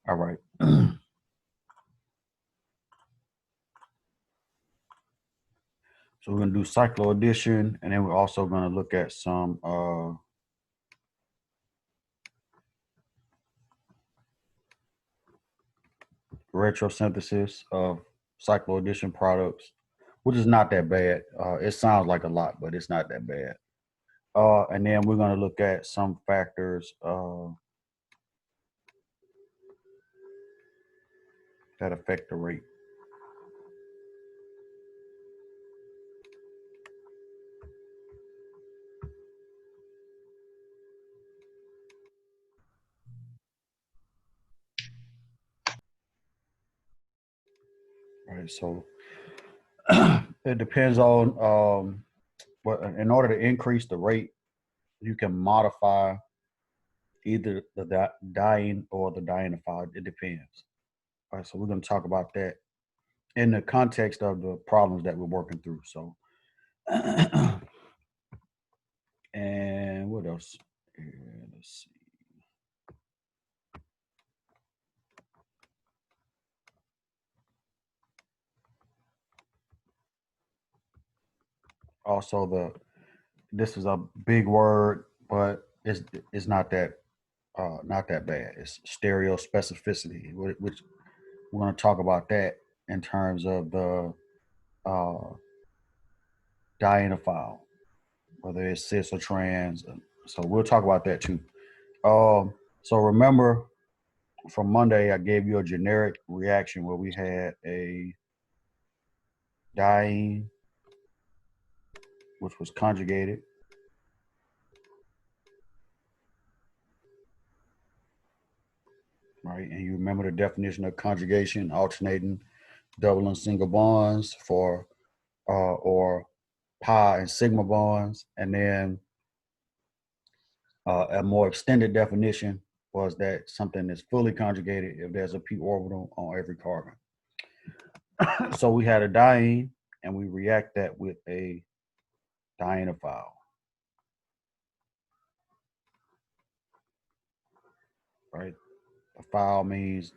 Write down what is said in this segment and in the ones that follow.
All right. So we're going to do cycloaddition, and then we're also going to look at some retrosynthesis of cycloaddition products, which is not that bad. It sounds like a lot, but it's not that bad. And then we're going to look at some factors that affect the rate. All right, so it depends on what. In order to increase the rate, you can modify either the diene or the dienophyte. It depends. All right, so we're going to talk about that in the context of the problems that we're working through. So, and what else? Here, let's see. Also, this is a big word, but it's not that bad. It's stereospecificity, which we're going to talk about that in terms of the dienophile, whether it's cis or trans. So we'll talk about that too. So remember from Monday, I gave you a generic reaction where we had a diene, which was conjugated. Right, and you remember the definition of conjugation: alternating double and single bonds for or pi and sigma bonds. And then a more extended definition was that something is fully conjugated if there's a p orbital on every carbon. So we had a diene, and we react that with a dienophile. Right, a phile means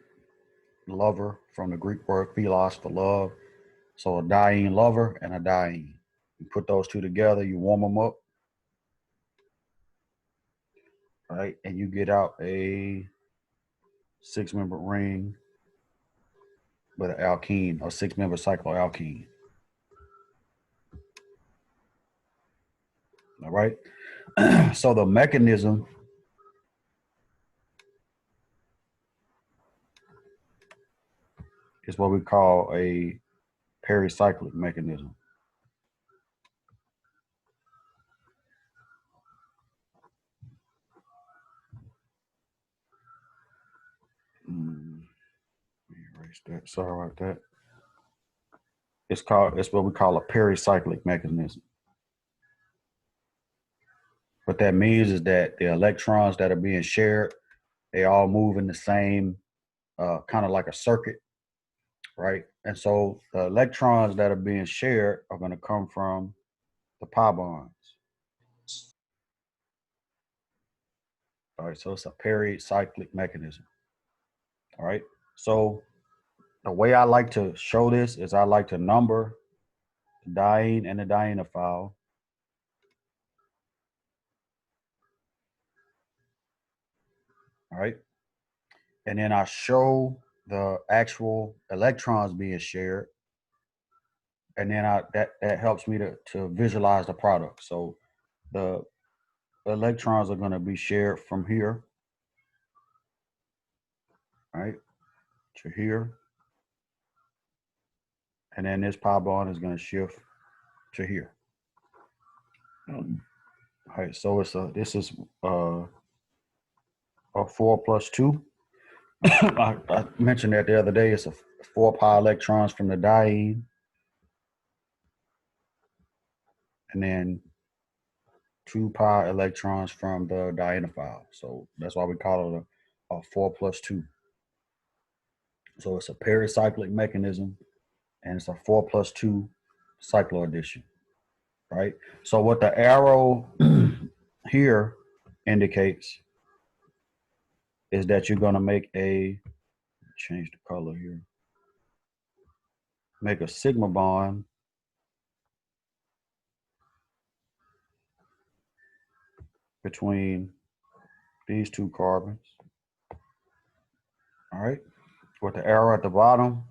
lover, from the Greek word philos, for love. So a diene lover and a diene. You put those two together, you warm them up, right? And you get out a 6-member ring with an alkene, or 6-member cycloalkene. All right. So the mechanism is what we call a pericyclic mechanism. Let me erase that. Sorry about that. It's what we call a pericyclic mechanism. What that means is that the electrons that are being shared, they all move in the same kind of like a circuit, right? And so the electrons that are being shared are going to come from the pi bonds. All right, so it's a pericyclic mechanism. All right, so the way I like to show this is I like to number the diene and the dienophile. All right, and then I show the actual electrons being shared, and then that helps me to visualize the product. So the electrons are going to be shared from here, right, to here, and then this pi bond is going to shift to here. All right, so this is a 4 plus 2. I mentioned that the other day. It's a 4 pi electrons from the diene, and then 2 pi electrons from the dienophile. So that's why we call it a 4 plus 2. So it's a pericyclic mechanism, and it's a 4 plus 2 cycloaddition, right? So what the arrow here indicates is that you're going to make a change the color here. Make a sigma bond between these two carbons. All right. What the arrow at the bottom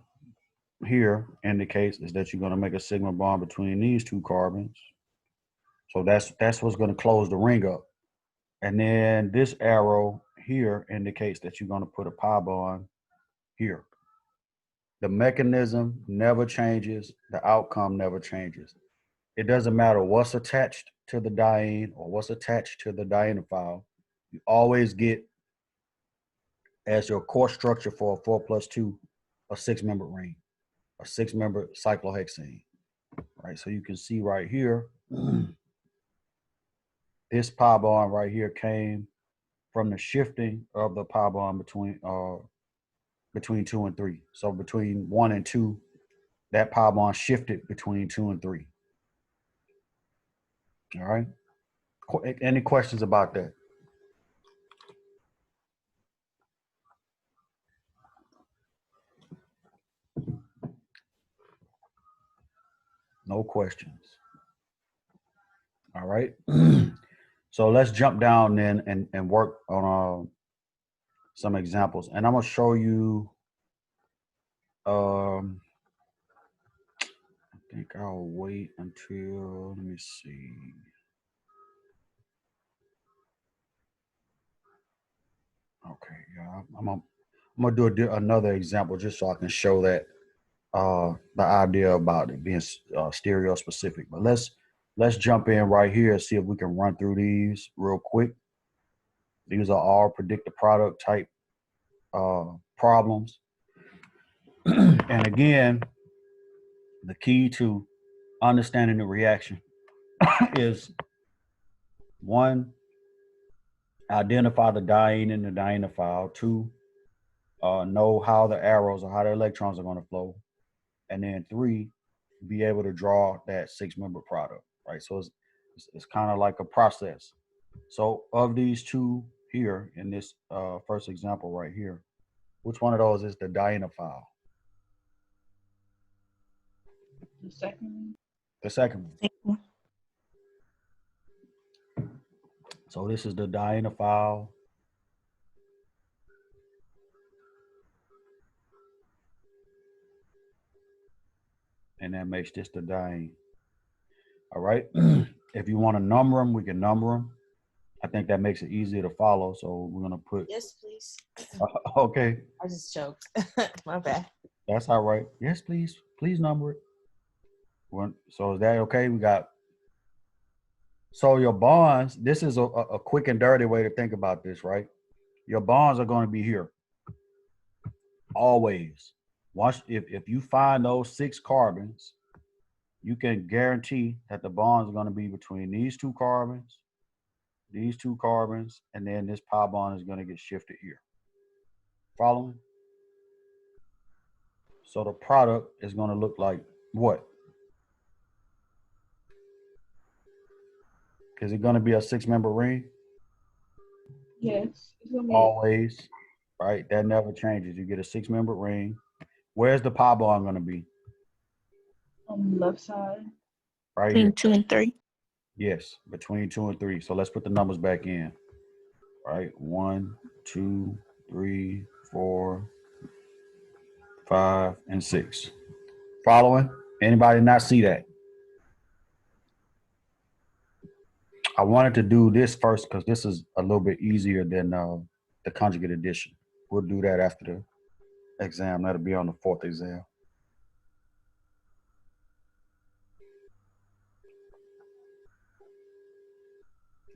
here indicates is that you're going to make a sigma bond between these two carbons. So that's what's going to close the ring up. And then this arrow here indicates that you're going to put a pi bond here. The mechanism never changes. The outcome never changes. It doesn't matter what's attached to the diene or what's attached to the dienophile. You always get, as your core structure for a 4+2, a 6-member ring, a 6-member cyclohexane. Right, so you can see right here, this pi bond right here came from the shifting of the pi bond between 2 and 3. So between 1 and 2, that pi bond shifted between 2 and 3. All right. Any questions about that? No questions. All right. So let's jump down then and work on some examples. And I'm going to show you, I think I'll wait until, let me see. Okay, yeah, I'm gonna do another example just so I can show that the idea about it being stereo specific. But let's jump in right here and see if we can run through these real quick. These are all predictive product type problems. And again, the key to understanding the reaction is, one, identify the diene and the dienophile. Two, know how the arrows or how the electrons are going to flow. And then three, be able to draw that 6-member product, right? So it's kind of like a process. So of these two here in this first example right here, which one of those is the dienophile? The second one. The second one. So this is the dienophile. And that makes this the diene. All right. If you want to number them, we can number them. I think that makes it easier to follow. So we're going to put. Yes, please. Okay. I just choked. My bad. That's all right. Yes, please. Please number it. So is that okay? We got. So your bonds, this is a quick and dirty way to think about this, right? Your bonds are going to be here. Always. Once, if you find those 6 carbons, you can guarantee that the bonds are going to be between these two carbons, and then this pi bond is going to get shifted here. Following? So the product is going to look like what? Is it going to be a 6-member ring? Yes. It's gonna be Always, right? That never changes. You get a 6-member ring. Where's the pi bond going to be? on the left side. Right Between here. 2 and 3. Yes, between 2 and 3. So let's put the numbers back in. Right? 1, 2, 3, 4, 5, and 6. Following? Anybody not see that? I wanted to do this first because this is a little bit easier than the conjugate addition. We'll do that after the exam. That'll be on the 4th exam.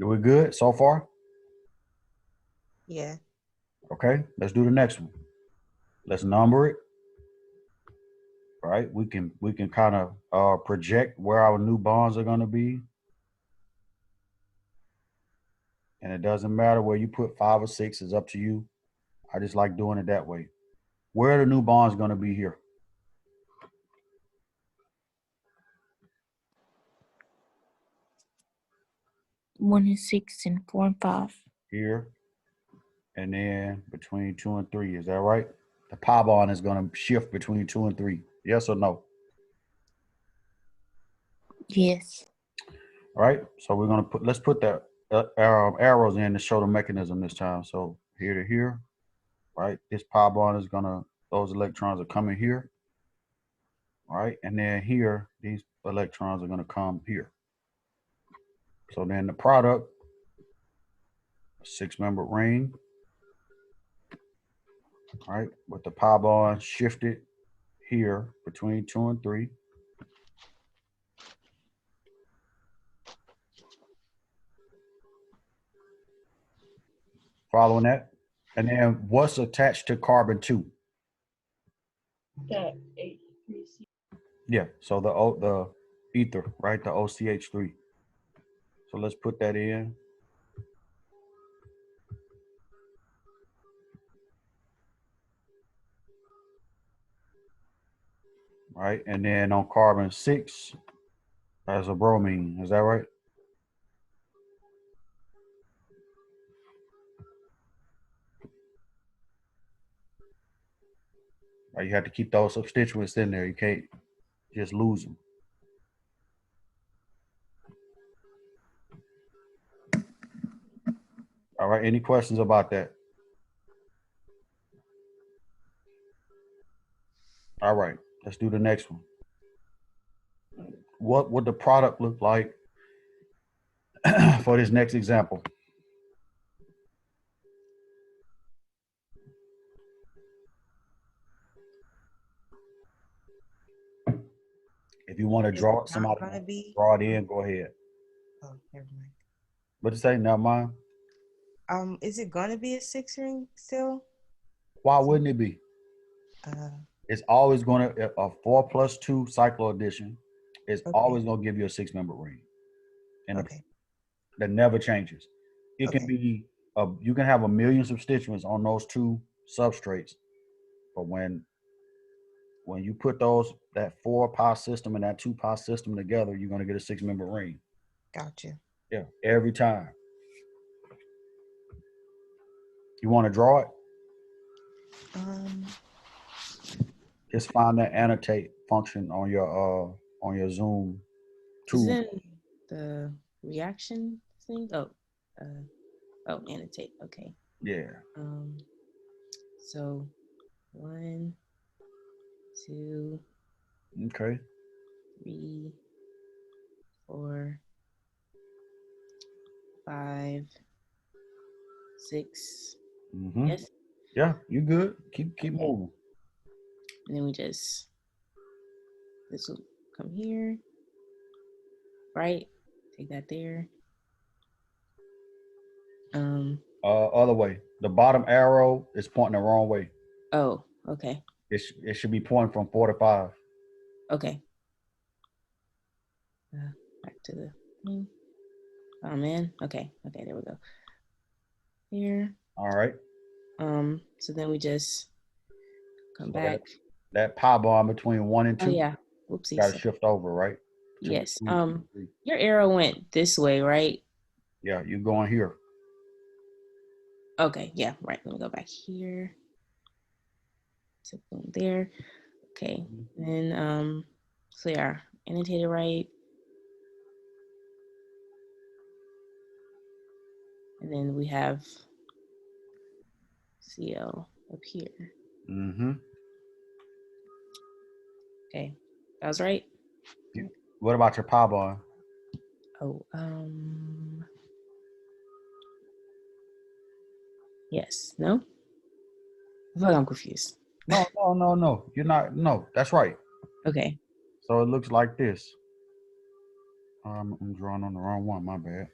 Are we good so far? Yeah. Okay, let's do the next one. Let's number it. Right? We can kind of project where our new bonds are going to be. And it doesn't matter where you put 5 or 6, it's up to you. I just like doing it that way. Where are the new bonds going to be here? One and 6 and 4 and 5. Here. And then between 2 and 3. Is that right? the pi bond is going to shift between 2 and 3. Yes or no? Yes. All right. So we're going to let's put the arrows in to show the mechanism this time. So here to here, right? This pi bond is going to, those electrons are coming here. Right. And then here, these electrons are going to come here. So then the product, a 6-membered ring, right, with the pi bond shifted here between 2 and 3. Following that? And then what's attached to carbon 2? That H3C. Yeah, so the ether, right, the OCH3. So let's put that in. Right, and then on carbon 6, there's a bromine. Is that right? Right, you have to keep those substituents in there. You can't just lose them. All right, any questions about that? All right, let's do the next one. What would the product look like for this next example? If you want to draw somebody, draw it in, go ahead. Oh, never mind. What'd you say? Never mind. Is it gonna be a 6 ring still? Why wouldn't it be? It's always going to, a 4 plus 2 cycloaddition is always going to give you a 6-member ring. And that never changes. It can be, you can have a million substituents on those 2 substrates, but when you put that 4 pi system and that 2 pi system together, you're going to get a 6-member ring. Gotcha. Yeah, every time. You want to draw it? Just find that annotate function on your Zoom tool. Isn't the reaction thing? Annotate. Okay. Yeah. So 1, 2. Okay. 3, 4, 5, 6. Mm-hmm. Yes. Yeah, you good. Keep moving. And then this will come here, right? Take that there. Other way. The bottom arrow is pointing the wrong way. Oh, okay. It should be pointing from 4 to 5. Okay. Back to the thing. Oh man. Okay. There we go. Here. All right. So then we just come back. That pi bond between 1 and 2. Oh yeah. Whoopsie. Got to shift over, right? Yes. 2, 3. Your arrow went this way, right? Yeah, you're going here. Okay. Yeah. Right. Let me go back here. So boom there. Okay. And then so yeah, annotated right. And then we have Cl up here. Mm-hmm. Okay, that was right. What about your pi bond? Oh, yes, no? I feel like I'm confused. No. You're not. No, that's right. Okay. So it looks like this. I'm drawing on the wrong one. My bad.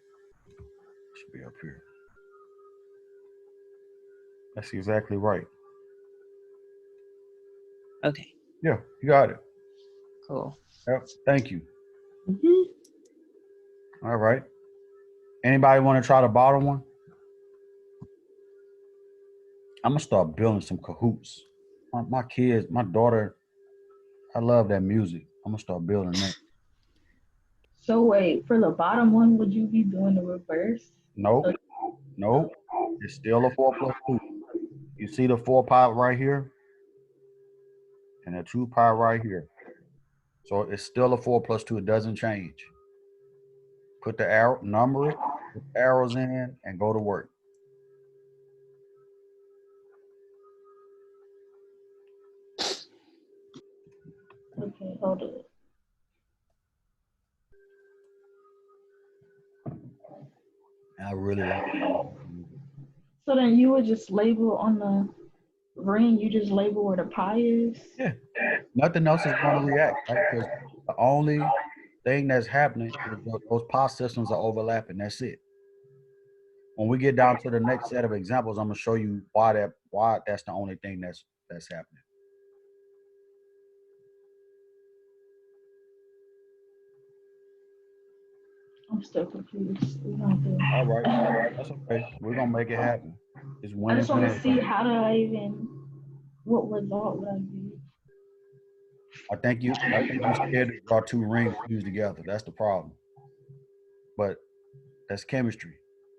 Should be up here. That's exactly right. Okay. Yeah, you got it. Cool. Yep. Thank you. Mm-hmm. All right. Anybody want to try the bottom one? I'm gonna start building some cahoots. My kids, my daughter, I love that music. I'm gonna start building that. So wait, for the bottom one, would you be doing the reverse? Nope. It's still a 4 plus 2. You see the 4 pi right here? and a 2 pi right here. So it's still a 4 plus 2. It doesn't change. Put the arrow, number it, put the arrows in, and go to work. Okay, hold it. I really like it. So then you would just label on the ring, you just label where the pi is? Yeah. Nothing else is going to react, right? Because the only thing that's happening is those pi systems are overlapping. That's it. When we get down to the next set of examples, I'm going to show you why that's the only thing that's happening. I'm still confused. We don't do. All right. That's okay. We're going to make it happen. It's I just want to win-win. see how do I even, what result would I be? I think you're scared to draw 2 rings fused together. That's the problem. But that's chemistry,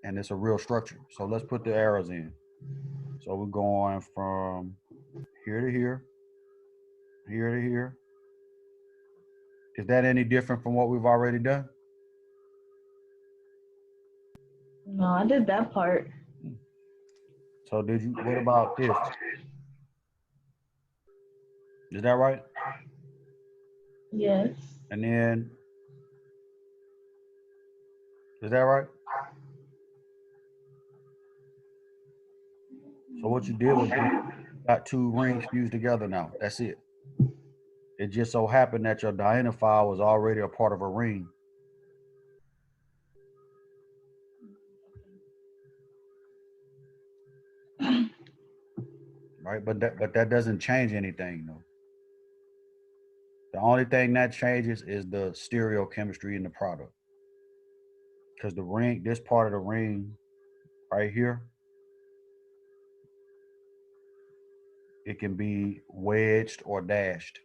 and it's a real structure. So let's put the arrows in. So we're going from here to here, here to here. Is that any different from what we've already done? No, I did that part. So what about this? Is that right? Yes. And then, is that right? So what you did was you got 2 rings fused together now. That's it. It just so happened that your dienophile was already a part of a ring. Right? But that doesn't change anything though. The only thing that changes is the stereochemistry in the product. Because the ring, this part of the ring right here, it can be wedged or dashed.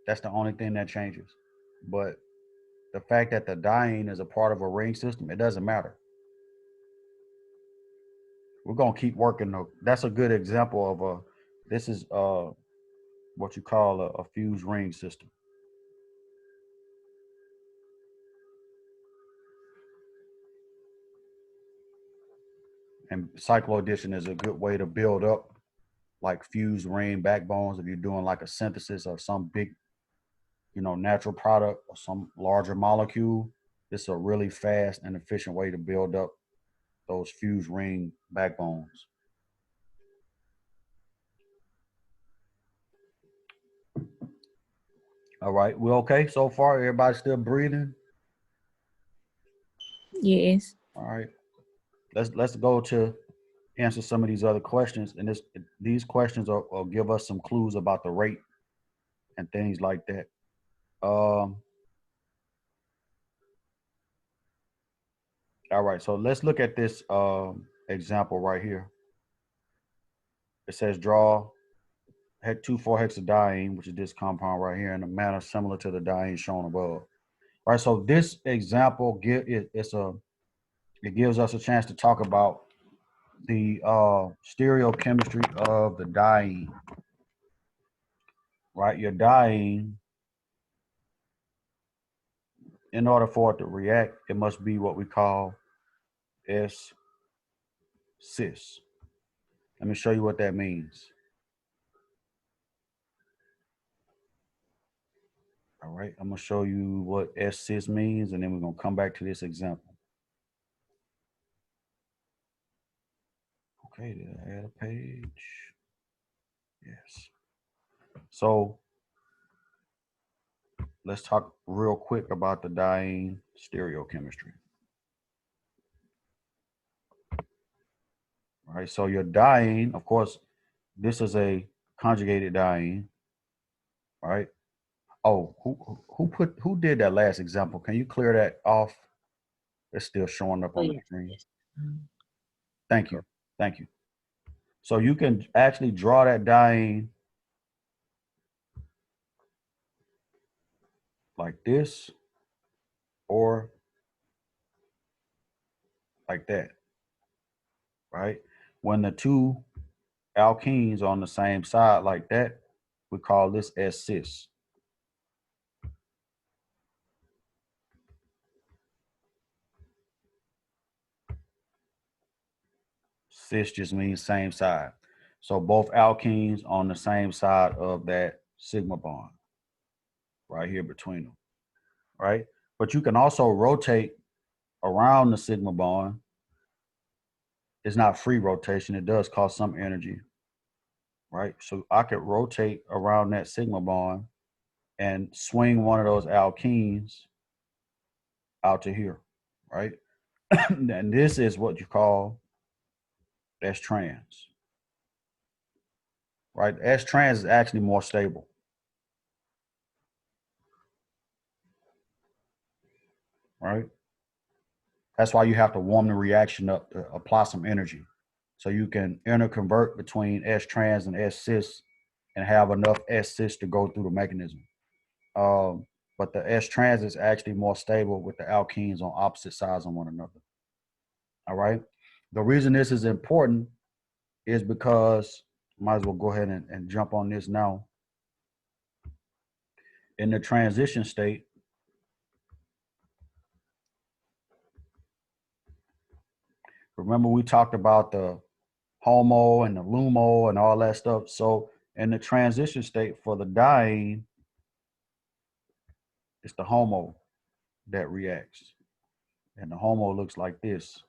That's the only thing that changes. But the fact that the diene is a part of a ring system, it doesn't matter. We're gonna keep working though. That's a good example of this is what you call a fused ring system. And cycloaddition is a good way to build up like fused ring backbones if you're doing like a synthesis of some big, natural product or some larger molecule. It's a really fast and efficient way to build up those fused ring backbones. All right, we okay so far? Everybody still breathing? Yes. All right, let's go to answer some of these other questions, and these questions will give us some clues about the rate and things like that. All right, so let's look at this example right here. It says draw 2,4-hexadiene, which is this compound right here, in a manner similar to the diene shown above. All right, so this example it gives us a chance to talk about the stereochemistry of the diene. Right, your diene, in order for it to react, it must be what we call S-cis. Let me show you what that means. All right, I'm gonna show you what S-cis means, and then we're gonna come back to this example. Okay, did I add a page? Yes. So let's talk real quick about the diene stereochemistry. All right, so your diene, of course, this is a conjugated diene. All right. Oh, who did that last example? Can you clear that off? It's still showing up on the screen. Thank you. Thank you. So you can actually draw that diene like this or like that, right? When the 2 alkenes on the same side like that, We call this S cis. Cis just means same side. So both alkenes on the same side of that sigma bond, right here between them, right? But you can also rotate around the sigma bond. It's not free rotation. It does cost some energy, right? So I could rotate around that sigma bond and swing one of those alkenes out to here, right? And this is what you call S trans, right? S trans is actually more stable, right? That's why you have to warm the reaction up to apply some energy. So you can interconvert between S trans and S cis and have enough S cis to go through the mechanism. But the S trans is actually more stable with the alkenes on opposite sides of one another. All right. The reason this is important is because, might as well go ahead and jump on this now. In the transition state, remember we talked about the HOMO and the LUMO and all that stuff. So in the transition state for the diene, it's the HOMO that reacts. And the HOMO looks like this.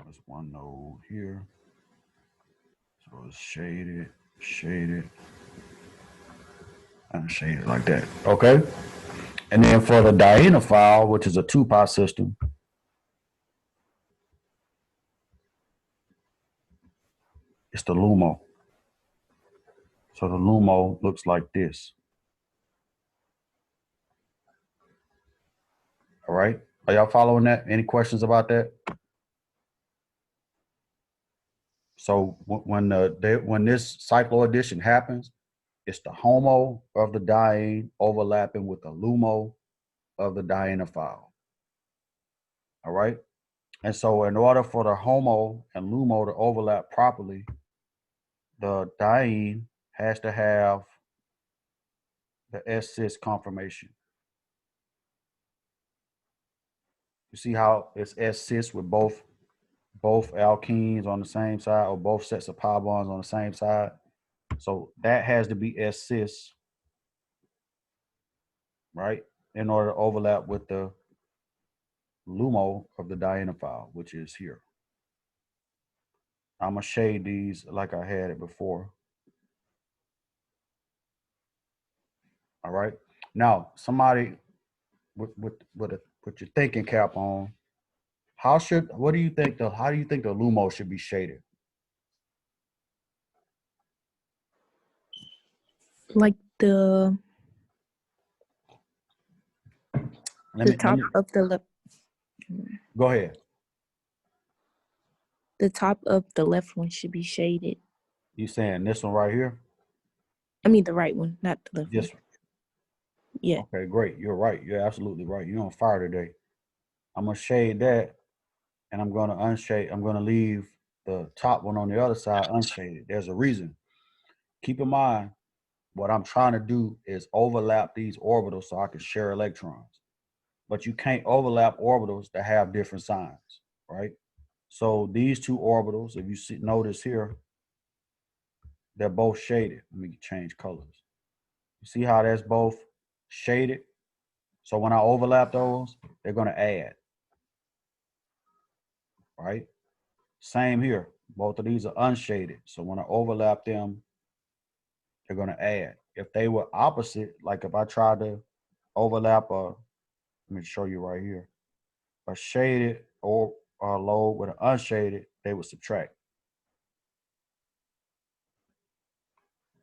There's one node here. So it's shaded, and shaded like that. Okay. And then for the dienophile, which is a 2-pi system, it's the LUMO. So the LUMO looks like this. All right. Are y'all following that? Any questions about that? So when this cycloaddition happens, it's the HOMO of the diene overlapping with the LUMO of the dienophile. All right. And so in order for the HOMO and LUMO to overlap properly, the diene has to have the S-cis conformation. You see how it's S-cis with both alkenes on the same side, or both sets of pi bonds on the same side? So that has to be S-cis, right, in order to overlap with the LUMO of the dienophile, which is here. I'm gonna shade these like I had it before. All right. Now, somebody with your thinking cap on, how do you think the LUMO should be shaded? Like the top of the left. Go ahead. The top of the left one should be shaded. You saying this one right here? I mean the right one, not the left This one. Yeah. Okay, great. You're right. You're absolutely right. You're on fire today. I'm gonna shade that, and I'm gonna unshade. I'm gonna leave the top one on the other side unshaded. There's a reason. Keep in mind, what I'm trying to do is overlap these orbitals so I can share electrons. But you can't overlap orbitals that have different signs, right? So these two orbitals, if you notice here, they're both shaded. Let me change colors. You see how that's both shaded? So when I overlap those, they're going to add, right? Same here. Both of these are unshaded. So when I overlap them, they're going to add. If they were opposite, like if I tried to overlap let me show you right here, a shaded or a load with an unshaded, they would subtract,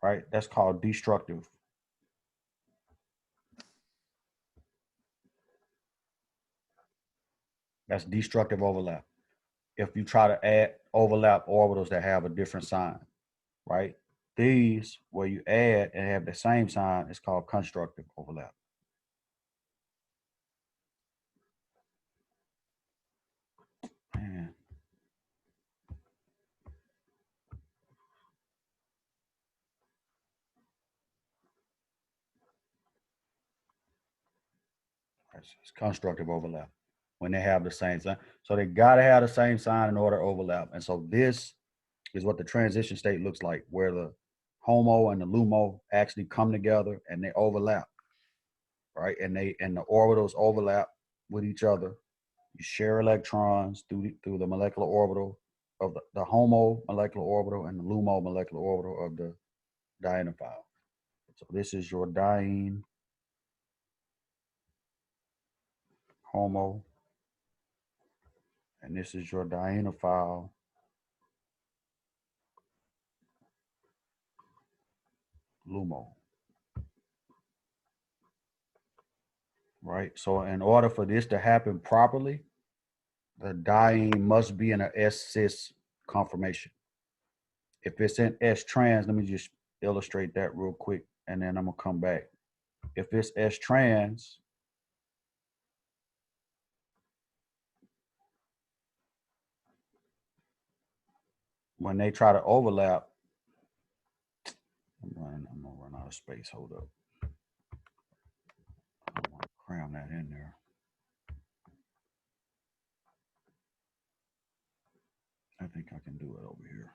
right? That's called destructive. That's destructive overlap. If you try to overlap orbitals that have a different sign, right? These, where you add and have the same sign, is called constructive overlap. Man. It's constructive overlap when they have the same sign. So they gotta have the same sign in order to overlap. And so this is what the transition state looks like, where the HOMO and the LUMO actually come together and they overlap, right? And the orbitals overlap with each other. You share electrons through the molecular orbital of the HOMO molecular orbital and the LUMO molecular orbital of the dienophile. So this is your diene, HOMO, and this is your dienophile, LUMO. Right? So in order for this to happen properly, the diene must be in an S-cis conformation. If it's in S-trans, let me just illustrate that real quick, and then I'm gonna come back. If it's S-trans, when they try to overlap, I'm gonna run out of space. Hold up. I don't want to cram that in there. I think I can do it over here.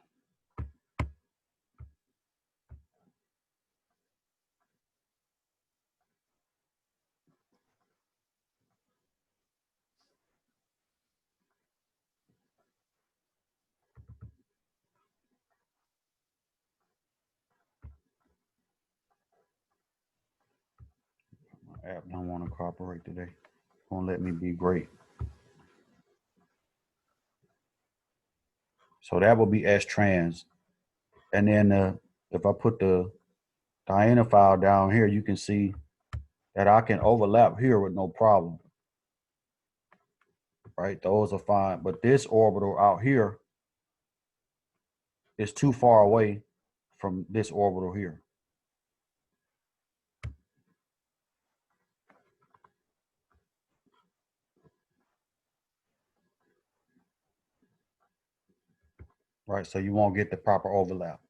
My app don't want to cooperate today. Won't let me be great. So that will be S-trans. And then if I put the dienophile down here, you can see that I can overlap here with no problem. Right? Those are fine. But this orbital out here is too far away from this orbital here. Right? So you won't get the proper overlap.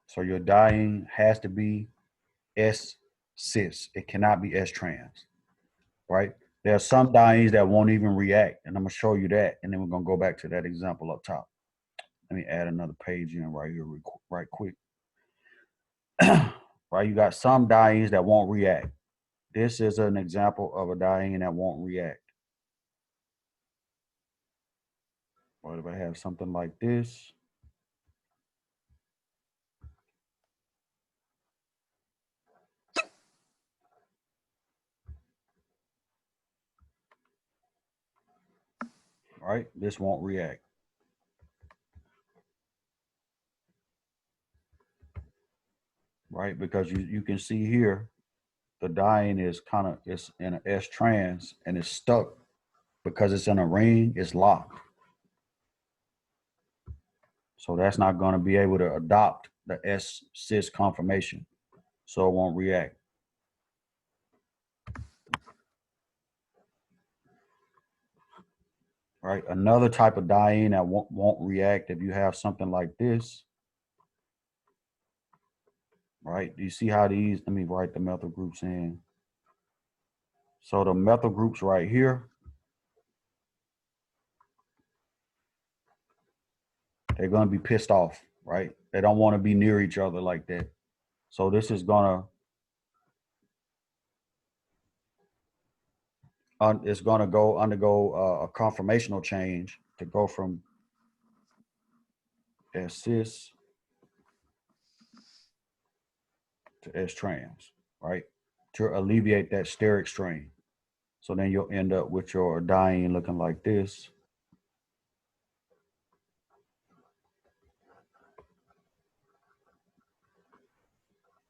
So your diene has to be S-cis. It cannot be S-trans. Right? There are some dienes that won't even react, and I'm gonna show you that, and then we're gonna go back to that example up top. Let me add another page in right here, right quick. Right, you got some dienes that won't react. This is an example of a diene that won't react. What if I have something like this? Right, this won't react. Right, because you can see here, the diene is it's in an S-trans and it's stuck because it's in a ring, it's locked. So that's not going to be able to adopt the S-cis conformation. So it won't react. Right, another type of diene that won't react if you have something like this. Right, do you see how these, let me write the methyl groups in. So the methyl groups right here, they're going to be pissed off, right? They don't want to be near each other like that. So this is going to, it's going to undergo a conformational change to go from S-cis to S-trans, right? To alleviate that steric strain. So then you'll end up with your diene looking like this.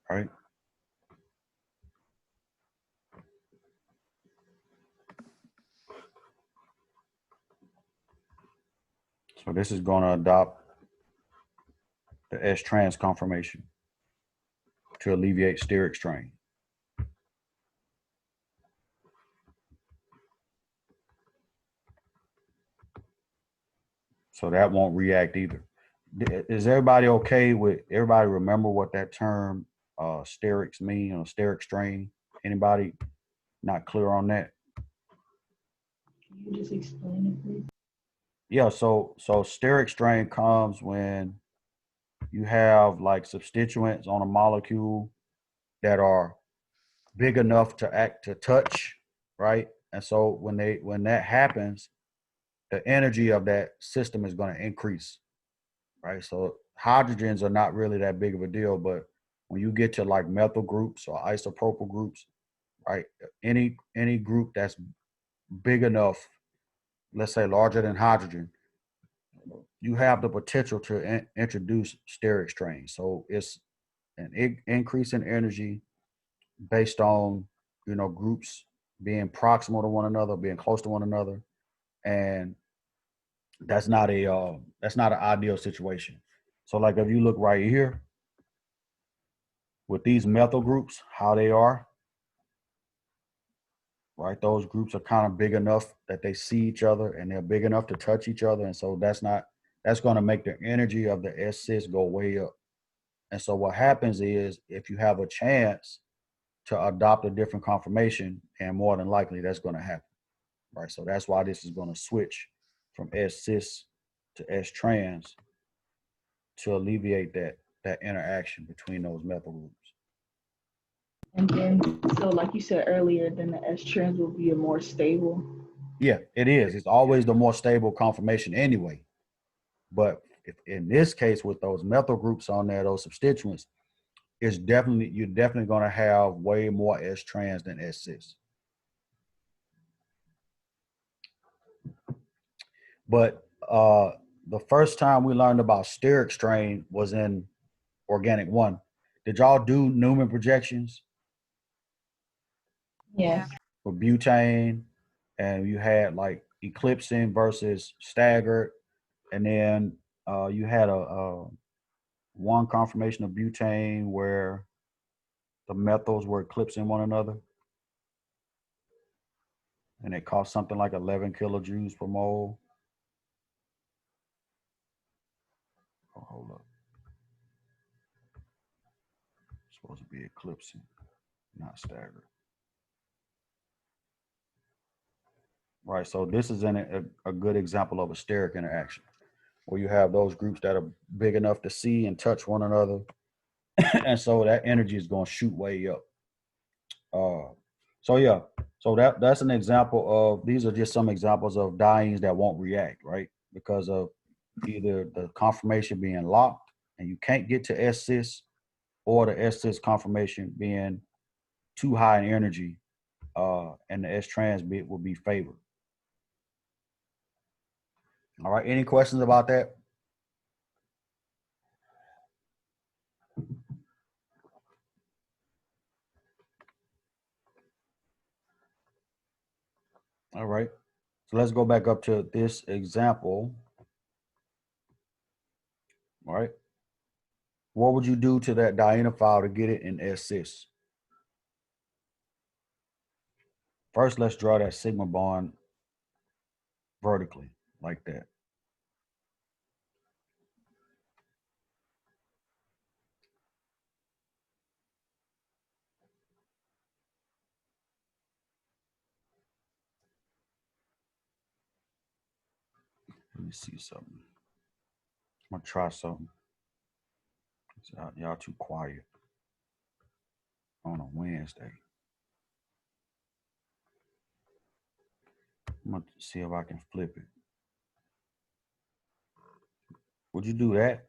Right? So this is going to adopt the S-trans conformation to alleviate steric strain. So that won't react either. Is everybody okay with everybody remember what that term sterics mean or steric strain? Anybody not clear on that? Can you just explain it, please? Yeah, so steric strain comes when you have like substituents on a molecule that are big enough to touch, right? And so when that happens, the energy of that system is going to increase, right? So hydrogens are not really that big of a deal, but when you get to like methyl groups or isopropyl groups, right? Any group that's big enough, let's say larger than hydrogen, you have the potential to introduce steric strain. So it's an increase in energy based on groups being proximal to one another, being close to one another, and that's not an ideal situation. So like if you look right here with these methyl groups, how they are, right? Those groups are kind of big enough that they see each other and they're big enough to touch each other, and so that's going to make the energy of the S-cis go way up. And so what happens is if you have a chance to adopt a different conformation, and more than likely that's going to happen, right? So that's why this is going to switch from S-cis to S-trans to alleviate that interaction between those methyl groups. And then, so like you said earlier, then the S trans will be a more stable. Yeah, it is. It's always the more stable conformation anyway. But if in this case with those methyl groups on there, those substituents, you're definitely going to have way more S trans than S cis. But the first time we learned about steric strain was in Organic 1. Did y'all do Newman projections Yes. for butane? And you had like eclipsing versus staggered, and then you had a one conformation of butane where the methyls were eclipsing one another, and it cost something like 11 kilojoules per mole. Oh, hold up. It's supposed to be eclipsing, not staggered. Right, so this is a good example of a steric interaction where you have those groups that are big enough to see and touch one another. And so that energy is going to shoot way up. So yeah, so that's an example of, these are just some examples of dienes that won't react, right? Because of either the conformation being locked and you can't get to S-cis, or the S-cis conformation being too high in energy, and the S-trans bit will be favored. All right, any questions about that? All right, so let's go back up to this example. All right, what would you do to that dienophile to get it in S-cis? First, let's draw that sigma bond vertically like that. Let me see something. I'm gonna try something. Y'all too quiet on a Wednesday. I'm gonna see if I can flip it. Would you do that?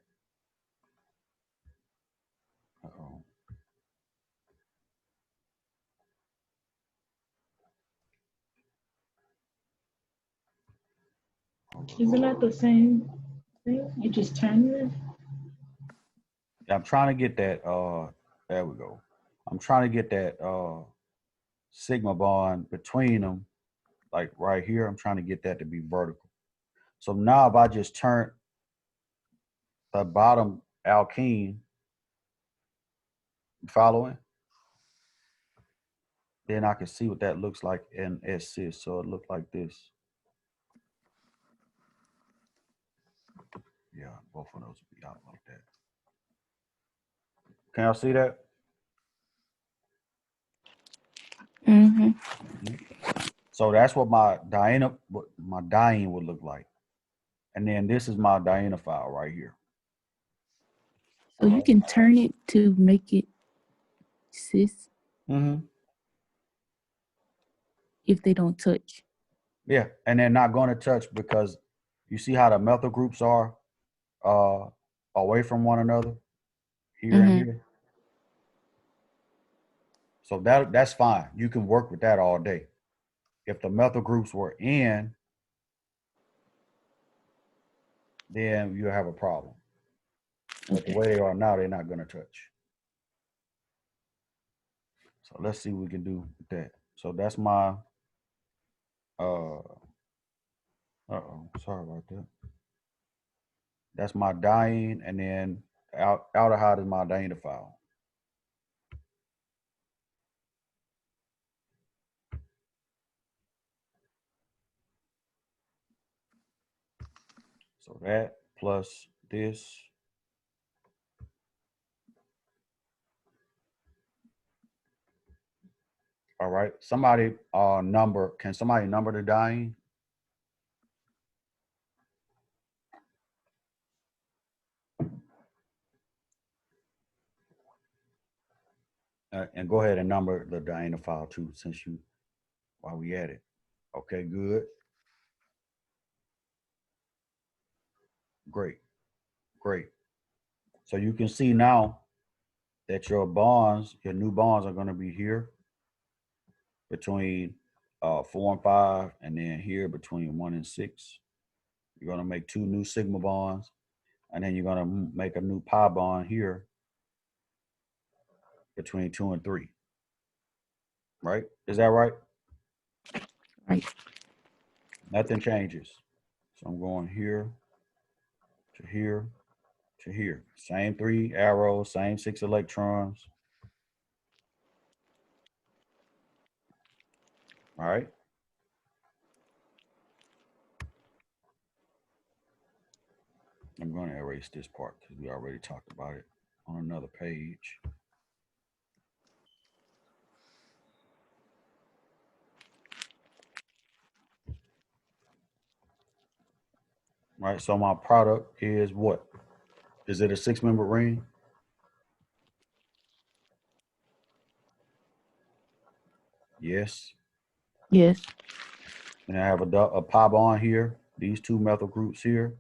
Uh-oh. Isn't that the same thing? You just turn it? I'm trying to get that, there we go. I'm trying to get that sigma bond between them, like right here. I'm trying to get that to be vertical. So now if I just turn the bottom alkene, following, then I can see what that looks like in S-cis. So it looked like this. Yeah, both of those will be out like that. Can y'all see that? Mm-hmm. So that's what my diene would look like. And then this is my diene file right here. So you can turn it to make it cis if they don't touch. Yeah, and they're not going to touch because you see how the methyl groups are away from one another here and here. So that's fine. You can work with that all day. If the methyl groups were in, then you have a problem. But the way they are now, they're not going to touch. So let's see what we can do with that. So that's my sorry about that. That's my diene, and then aldehyde is my diene file. So that plus this. All right. Somebody can somebody number the diene? And go ahead and number the diene file too, while we at it. Okay, good. Great. So you can see now that your new bonds are going to be here between 4 and 5, and then here between 1 and 6. You're going to make 2 new sigma bonds, and then you're going to make a new pi bond here between 2 and 3. Right? Is that right? Right. Nothing changes. So I'm going here to here to here. Same 3 arrows, same 6 electrons. All right. I'm going to erase this part because we already talked about it on another page. Right. So my product is what? Is it a 6-member ring? Yes. Yes. And I have a pi bond here, these 2 methyl groups here.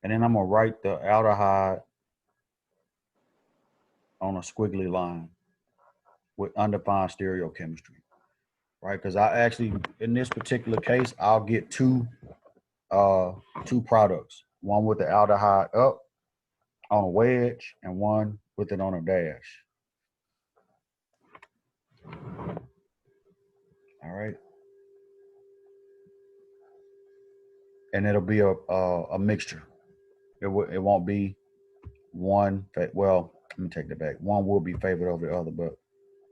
And then I'm going to write the aldehyde on a squiggly line with undefined stereochemistry, right? Because I actually, in this particular case, I'll get two products, one with the aldehyde up on a wedge and one with it on a dash. All right. And it'll be a mixture. It won't be one, well, let me take that back. One will be favored over the other, but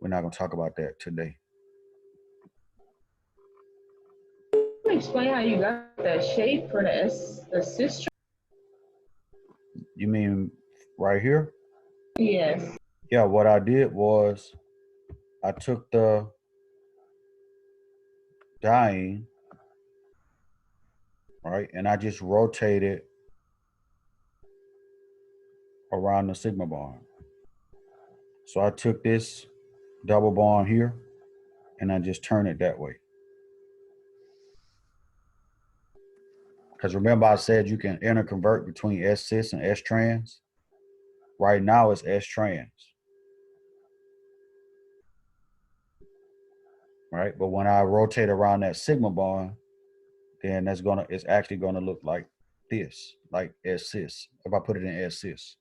we're not going to talk about that today. Can you explain how you got that shape for the cis? You mean right here? Yes. Yeah, what I did was I took the diene, right, and I just rotated around the sigma bond. So I took this double bond here and I just turn it that way. Because remember I said you can interconvert between S-cis and S-trans? Right now it's S-trans. Right? But when I rotate around that sigma bond, then it's actually gonna look like this, like S-cis, if I put it in S-cis.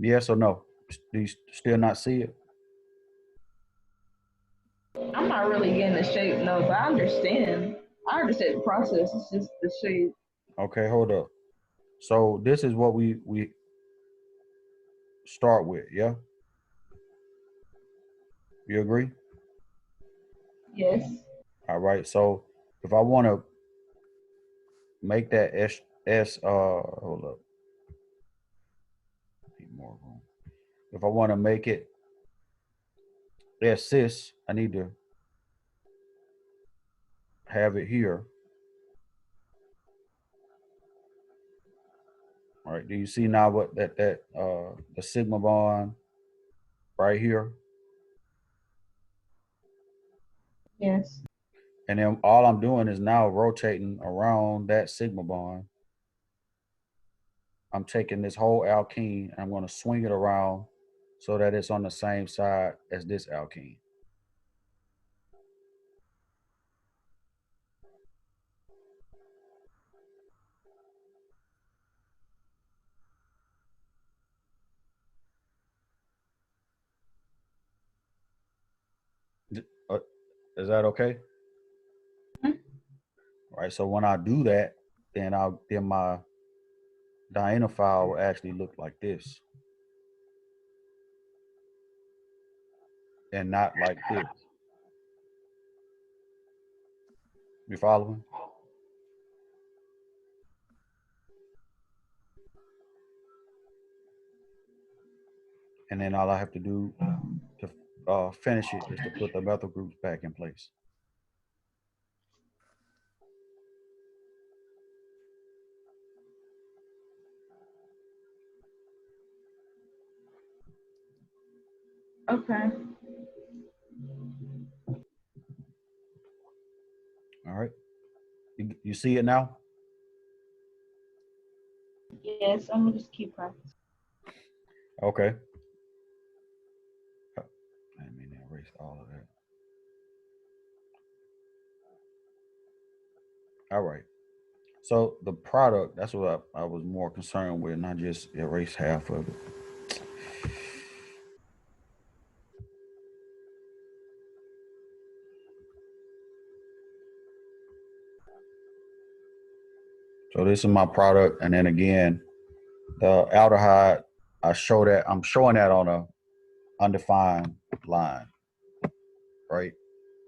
Yes or no? Do you still not see it? I'm not really getting the shape, no, but I understand. I understand the process. It's just the shape. Okay, hold up. So this is what we start with, yeah? You agree? Yes. All right. So if I want to make that hold up, need more room. If I want to make it S cis, I need to have it here. All right. Do you see now what the sigma bond right here? Yes. And then all I'm doing is now rotating around that sigma bond. I'm taking this whole alkene and I'm going to swing it around so that it's on the same side as this alkene. Uh, Is that okay? Mhm. All right. So when I do that, then my dienophile will actually look like this and not like this. You following? And then all I have to do to finish it is to put the methyl groups back in place. Okay. All right. You see it now? Yes, I'm gonna just keep practicing. Okay. Let me erase all of that. All right. So the product, that's what I was more concerned with, not just erase half of it. So this is my product. And then again, the aldehyde, I'm showing that on a undefined line, right?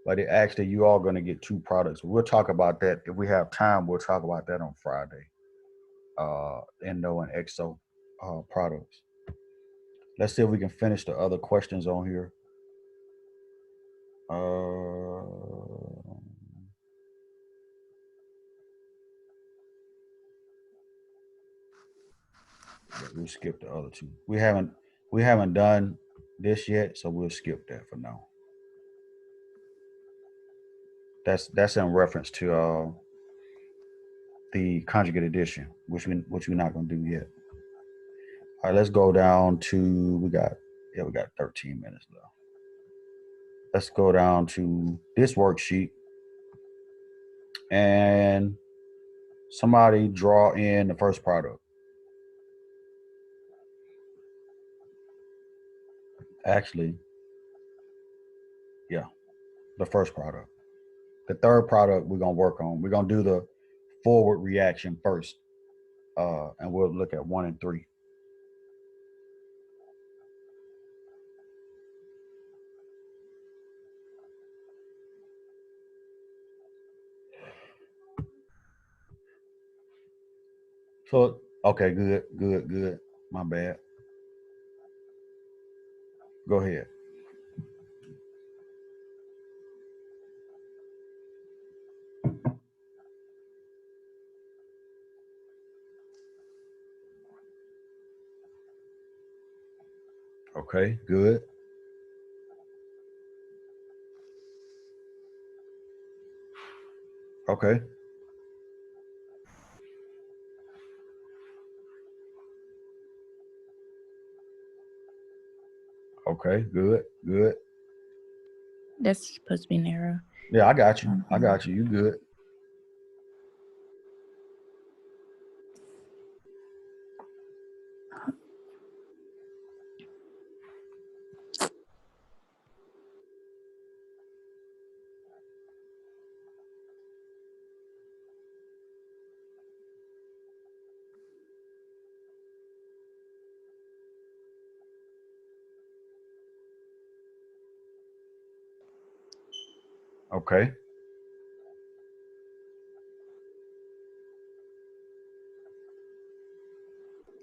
But it actually, you are going to get two products. We'll talk about that. If we have time, we'll talk about that on Friday. Endo and exo products. Let's see if we can finish the other questions on here. We'll skip the other two. We haven't done this yet, so we'll skip that for now. That's in reference to the conjugate addition, which we're not going to do yet. All right, let's go down to we got 13 minutes left. Let's go down to this worksheet and somebody draw in the first product. Actually, yeah, the first product. The third product we're gonna work on. We're gonna do the forward reaction first, and we'll look at 1 and 3. So okay, good. My bad. Go ahead. Okay, good. Okay. Okay, good. That's supposed to be an arrow. Yeah, I got you. I got you. You good. Okay.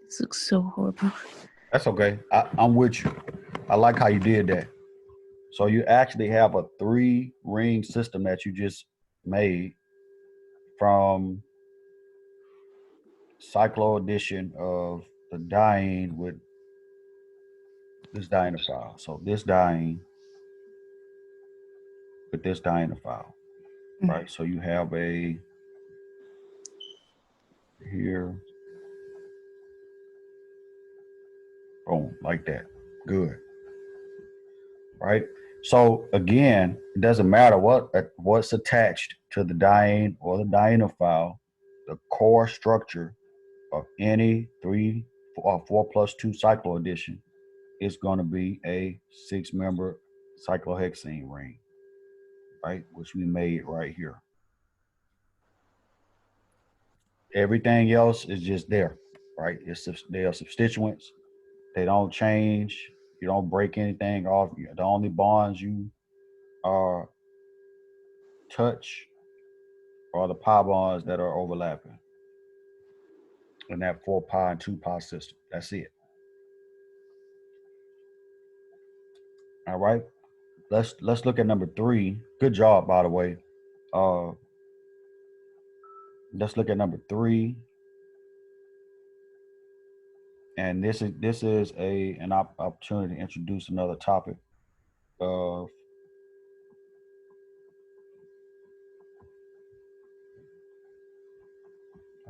This looks so horrible. That's okay. I'm with you. I like how you did that. So you actually have a 3-ring system that you just made from cycloaddition of the diene with this dienophile. So this diene with this dienophile, right? So you have a here, boom, like that. Good, right? So again, it doesn't matter what's attached to the diene or the dienophile. The core structure of any 4+2 cycloaddition is going to be a 6-member cyclohexane ring, right? Which we made right here. Everything else is just there, right? They are substituents. They don't change. You don't break anything off. The only bonds you touch are the pi bonds that are overlapping in that 4 pi and 2 pi system. That's it. All right. Let's look at number 3. Good job, by the way. Uh, let's look at number 3. And this is an opportunity to introduce another topic of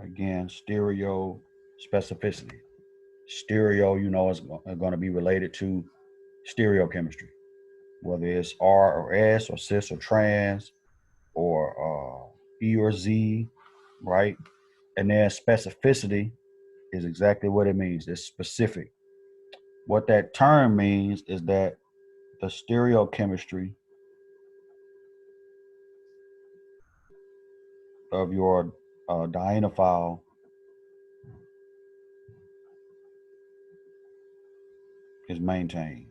again stereo specificity. Stereo, is going to be related to stereochemistry, whether it's R or S or cis or trans or E or Z, right? And then specificity is exactly what it means. It's specific. What that term means is that the stereochemistry of your dienophile is maintained.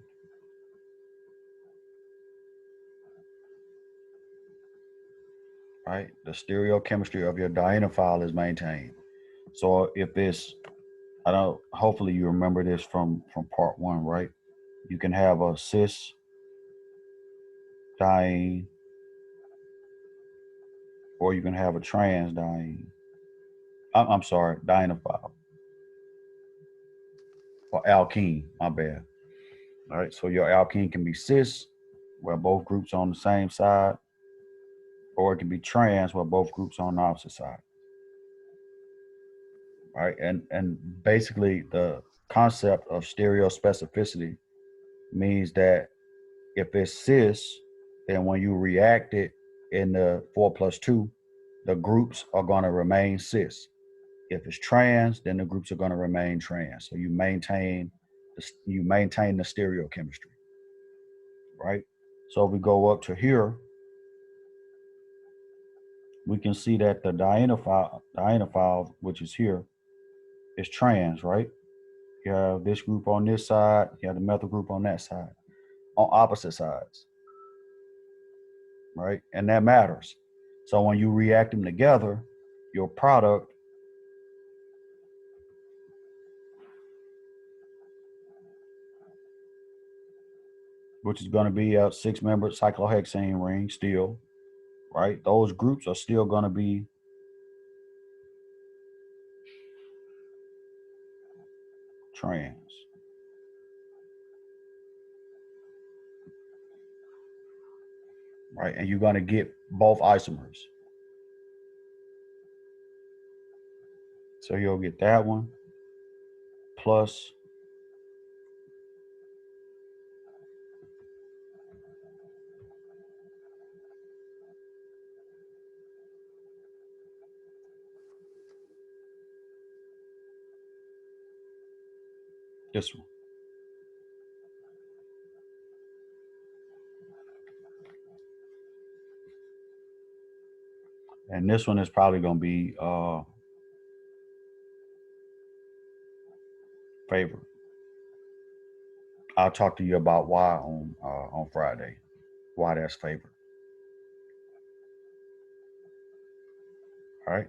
Right? The stereochemistry of your dienophile is maintained. So if it's, hopefully you remember this from part 1, right? You can have a cis diene, or you can have a trans diene. I'm sorry, dienophile or alkene, my bad. All right, so your alkene can be cis, where both groups are on the same side, or it can be trans, where both groups are on the opposite side. Right, and basically the concept of stereospecificity means that if it's cis, then when you react it in the 4+2, the groups are going to remain cis. If it's trans, then the groups are going to remain trans. So you maintain the stereochemistry, right? So if we go up to here, we can see that the dienophile, which is here, is trans, right? You have this group on this side, you have the methyl group on that side, on opposite sides, right? And that matters. So when you react them together, your product which is going to be a 6-member cyclohexane ring still, right? Those groups are still going to be trans. Right? And you're going to get both isomers. So you'll get that one plus this one. And this one is probably going to be favored. I'll talk to you about why on Friday, why that's favored. All right.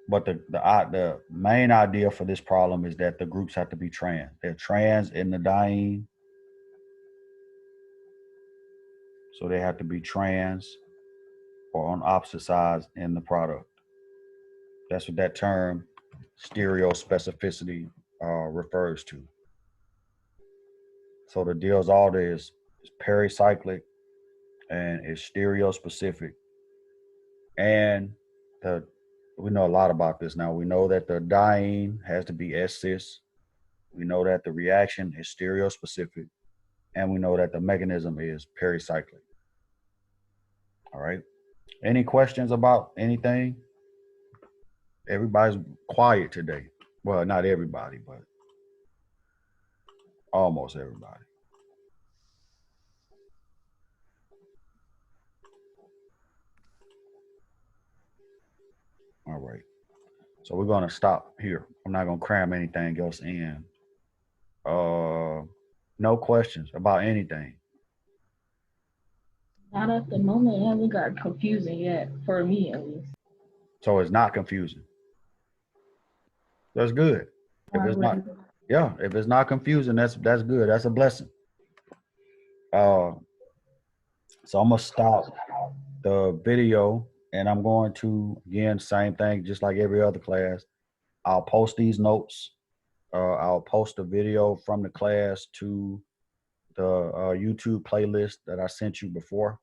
But the main idea for this problem is that the groups have to be trans. They're trans in the diene. So they have to be trans or on opposite sides in the product. That's what that term stereospecificity refers to. So the Diels Alder is pericyclic and is stereospecific. And we know a lot about this now. We know that the diene has to be S-cis. We know that the reaction is stereospecific. And we know that the mechanism is pericyclic. All right. Any questions about anything? Everybody's quiet today. Well, not everybody, but almost everybody. All right. So we're going to stop here. I'm not going to cram anything else in. No questions about anything. Not at the moment. It hasn't got confusing yet, for me at least. So it's not confusing. That's good. If it's not, yeah, if it's not confusing, that's good. That's a blessing. So I'm gonna stop the video and I'm going to, again, same thing, just like every other class. I'll post these notes. I'll post a video from the class to the YouTube playlist that I sent you before.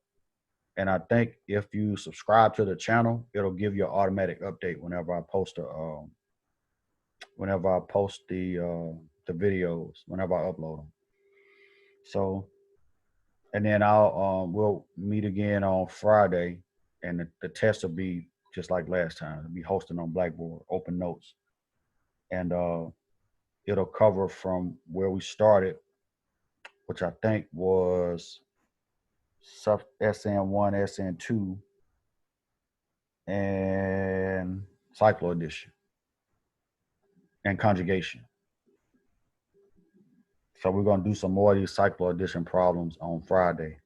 And I think if you subscribe to the channel, it'll give you an automatic update whenever I post the videos, whenever I upload them. So, and then we'll meet again on Friday, and the test will be just like last time. It'll be hosted on Blackboard, open notes, and it'll cover from where we started, which I think was SN1, SN2, and Cycloaddition and conjugation. So we're going to do some more of these Cycloaddition problems on Friday.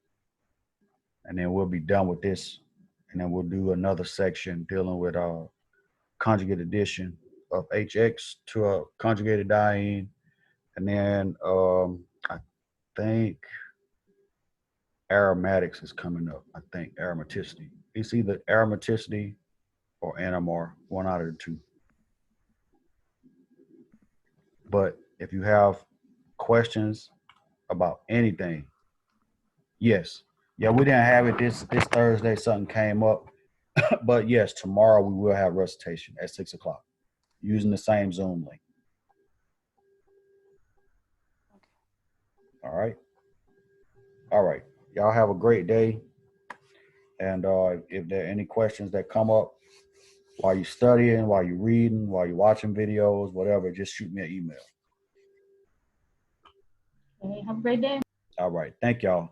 And then we'll be done with this. And then we'll do another section dealing with conjugate addition of HX to a conjugated diene. And then I think aromatics is coming up. I think aromaticity. It's either aromaticity or NMR, one out of the two. But if you have questions about anything, yes. Yeah, we didn't have it this Thursday. Something came up. But yes, tomorrow we will have recitation at 6 o'clock using the same Zoom link. All right. All right. Y'all have a great day. And if there are any questions that come up while you're studying, while you're reading, while you're watching videos, whatever, just shoot me an email. Okay, have a great day. All right. Thank y'all.